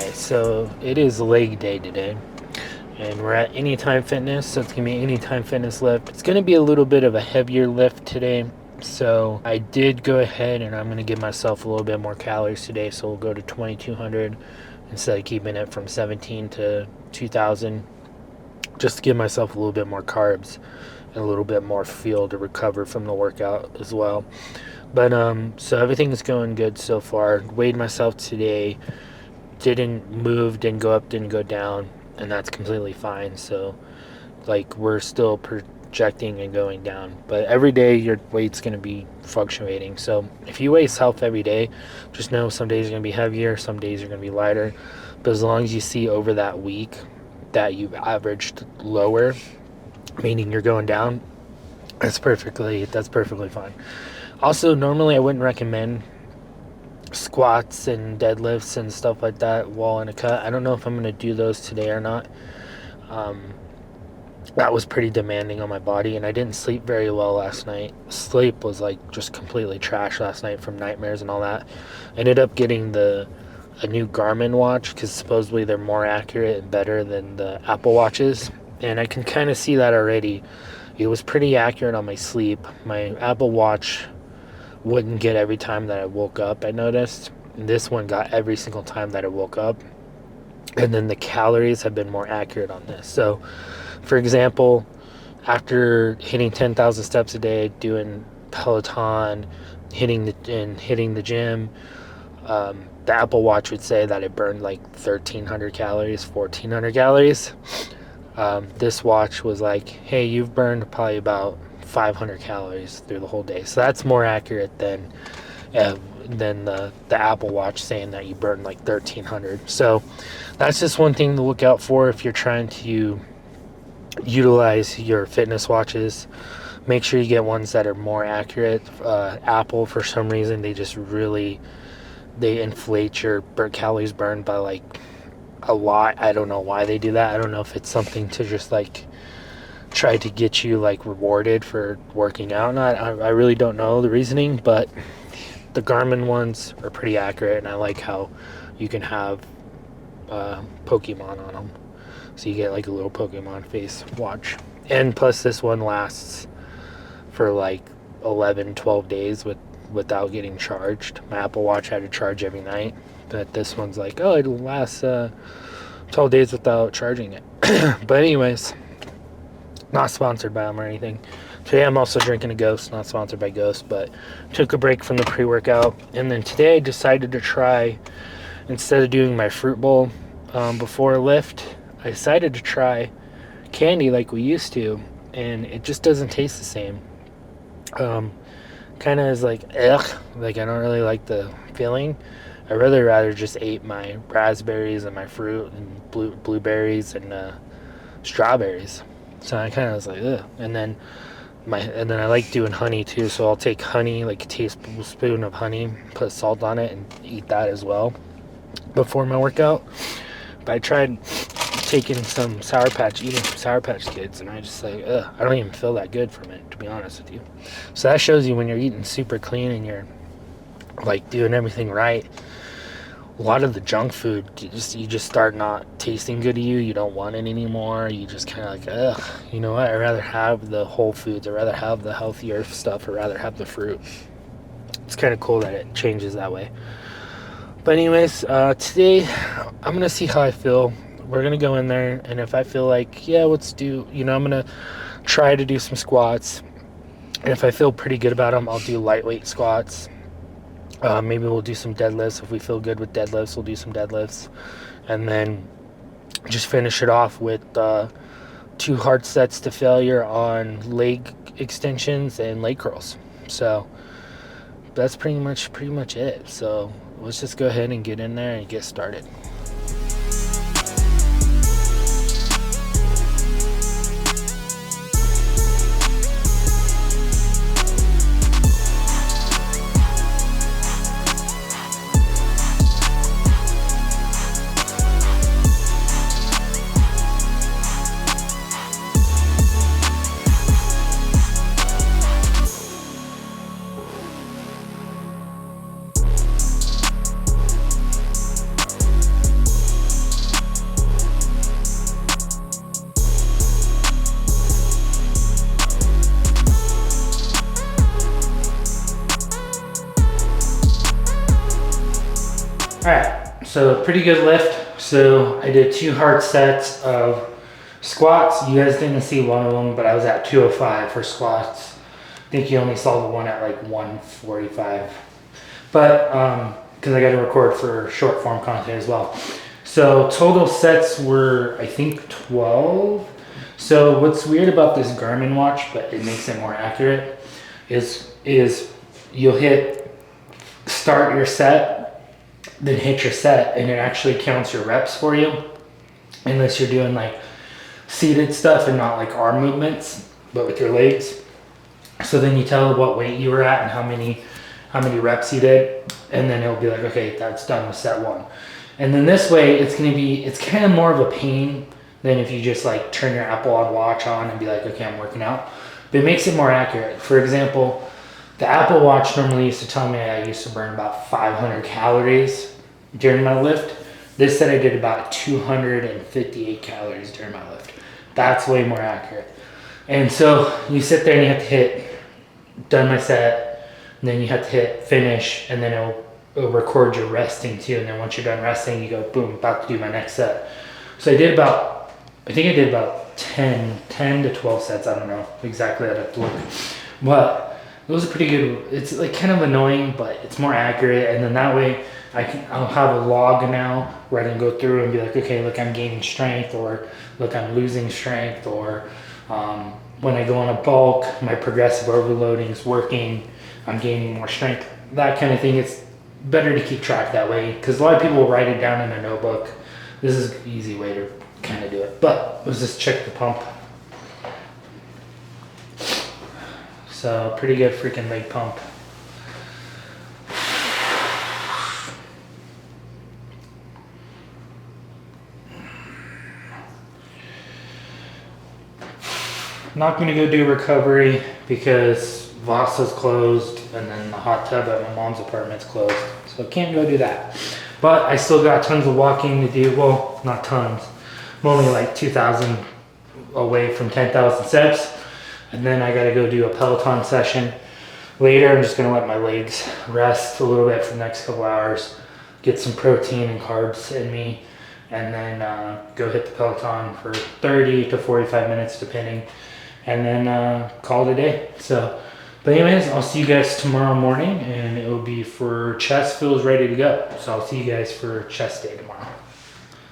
Alright, so it is leg day today, and we're at Anytime Fitness, so it's gonna be Anytime Fitness lift. It's gonna be a little bit of a heavier lift today, so I did go ahead and I'm gonna give myself a little bit more calories today, so we'll go to 2200 instead of keeping it from 17 to 2000, just to give myself a little bit more carbs and a little bit more fuel to recover from the workout as well. But so everything is going good so far. Weighed myself today, didn't go up, didn't go down, and that's completely fine. So like we're still projecting and going down, but every day your weight's going to be fluctuating. So if you weigh yourself every day, just know some days are going to be heavier, some days are going to be lighter, but as long as you see over that week that you've averaged lower, meaning you're going down, that's perfectly fine. Also, normally I wouldn't recommend squats and deadlifts and stuff like that while in a cut. I don't know if I'm going to do those today or not. That was pretty demanding on my body, and I didn't sleep very well last night. Sleep was like just completely trash last night from nightmares and all that. I ended up getting a new Garmin watch because supposedly they're more accurate and better than the Apple Watches, and I can kind of see that already. It was pretty accurate on my sleep. My Apple Watch wouldn't get every time that I woke up, I noticed. This one got every single time that I woke up. And then the calories have been more accurate on this. So, for example, after hitting 10,000 steps a day, doing Peloton, hitting the gym, the Apple Watch would say that it burned like 1,300 calories, 1,400 calories. This watch was like, hey, you've burned probably about 500 calories through the whole day. So that's more accurate than the Apple Watch saying that you burn like 1,300. So that's just one thing to look out for if you're trying to utilize your fitness watches. Make sure you get ones that are more accurate. Apple, for some reason, they inflate your calories burned by like a lot. I don't know why they do that. I don't know if it's something to just like try to get you like rewarded for working out. I really don't know the reasoning, but the Garmin ones are pretty accurate, and I like how you can have Pokemon on them, so you get like a little Pokemon face watch. And plus this one lasts for like 11-12 days without getting charged. My Apple Watch had to charge every night, but this one's like, oh, it'll last 12 days without charging it. But anyways, not sponsored by them or anything. Today I'm also drinking a Ghost, not sponsored by Ghost, but took a break from the pre-workout. And then today I decided to try, instead of doing my fruit bowl before a lift, I decided to try candy like we used to, and it just doesn't taste the same. Kind of is like, ugh, like I don't really like the feeling. I'd rather just ate my raspberries and my fruit and blueberries and strawberries. So I kind of was like, ugh. And then I like doing honey too. So I'll take honey, like a tablespoon of honey, put salt on it, and eat that as well before my workout. But I tried eating some Sour Patch Kids, and I just like, ugh, I don't even feel that good from it, to be honest with you. So that shows you when you're eating super clean and you're like doing everything right. A lot of the junk food, you just start not tasting good to you. You don't want it anymore. You just kind of like, ugh, you know what? I'd rather have the whole foods. I'd rather have the healthier stuff. I'd rather have the fruit. It's kind of cool that it changes that way. But anyways, today I'm going to see how I feel. We're going to go in there, and if I feel like, yeah, let's do, I'm going to try to do some squats. And if I feel pretty good about them, I'll do lightweight squats. Maybe we'll do some deadlifts. If we feel good with deadlifts, we'll do some deadlifts. And then just finish it off with 2 hard sets to failure on leg extensions and leg curls. So that's pretty much it. So let's just go ahead and get in there and get started. All right, so pretty good lift. So I did 2 hard sets of squats. You guys didn't see one of them, but I was at 205 for squats. I think you only saw the one at like 145. But, because I got to record for short form content as well. So total sets were, I think, 12. So what's weird about this Garmin watch, but it makes it more accurate, is you'll hit start your set, then hit your set, and it actually counts your reps for you, unless you're doing like seated stuff and not like arm movements, but with your legs. So then you tell what weight you were at and how many reps you did, and then it'll be like, okay, that's done with set 1. And then this way, it's kind of more of a pain than if you just like turn your Apple Watch on and be like, okay, I'm working out. But it makes it more accurate. For example, the Apple Watch normally used to tell me I used to burn about 500 calories during my lift. This said I did about 258 calories during my lift. That's way more accurate. And so you sit there and you have to hit done my set, and then you have to hit finish, and then it'll record your resting too. And then once you're done resting, you go boom, about to do my next set. So I think I did about 10 to 12 sets. I don't know exactly how to look, but it was a pretty good. It's like kind of annoying, but it's more accurate. And then that way I'll have a log now where I can go through and be like, okay, look, I'm gaining strength, or look, I'm losing strength, or when I go on a bulk, my progressive overloading is working, I'm gaining more strength, that kind of thing. It's better to keep track that way, because a lot of people will write it down in a notebook. This is an easy way to kind of do it. But let's just check the pump. So pretty good freaking leg pump. Not gonna go do recovery because Vasa's closed, and then the hot tub at my mom's apartment's closed. So I can't go do that. But I still got tons of walking to do. Well, not tons. I'm only like 2,000 away from 10,000 steps. And then I gotta go do a Peloton session later. I'm just gonna let my legs rest a little bit for the next couple hours, get some protein and carbs in me, and then go hit the Peloton for 30 to 45 minutes depending, and then call it a day. So, but anyways, I'll see you guys tomorrow morning, and it will be for chest feels ready to go. So I'll see you guys for chest day tomorrow.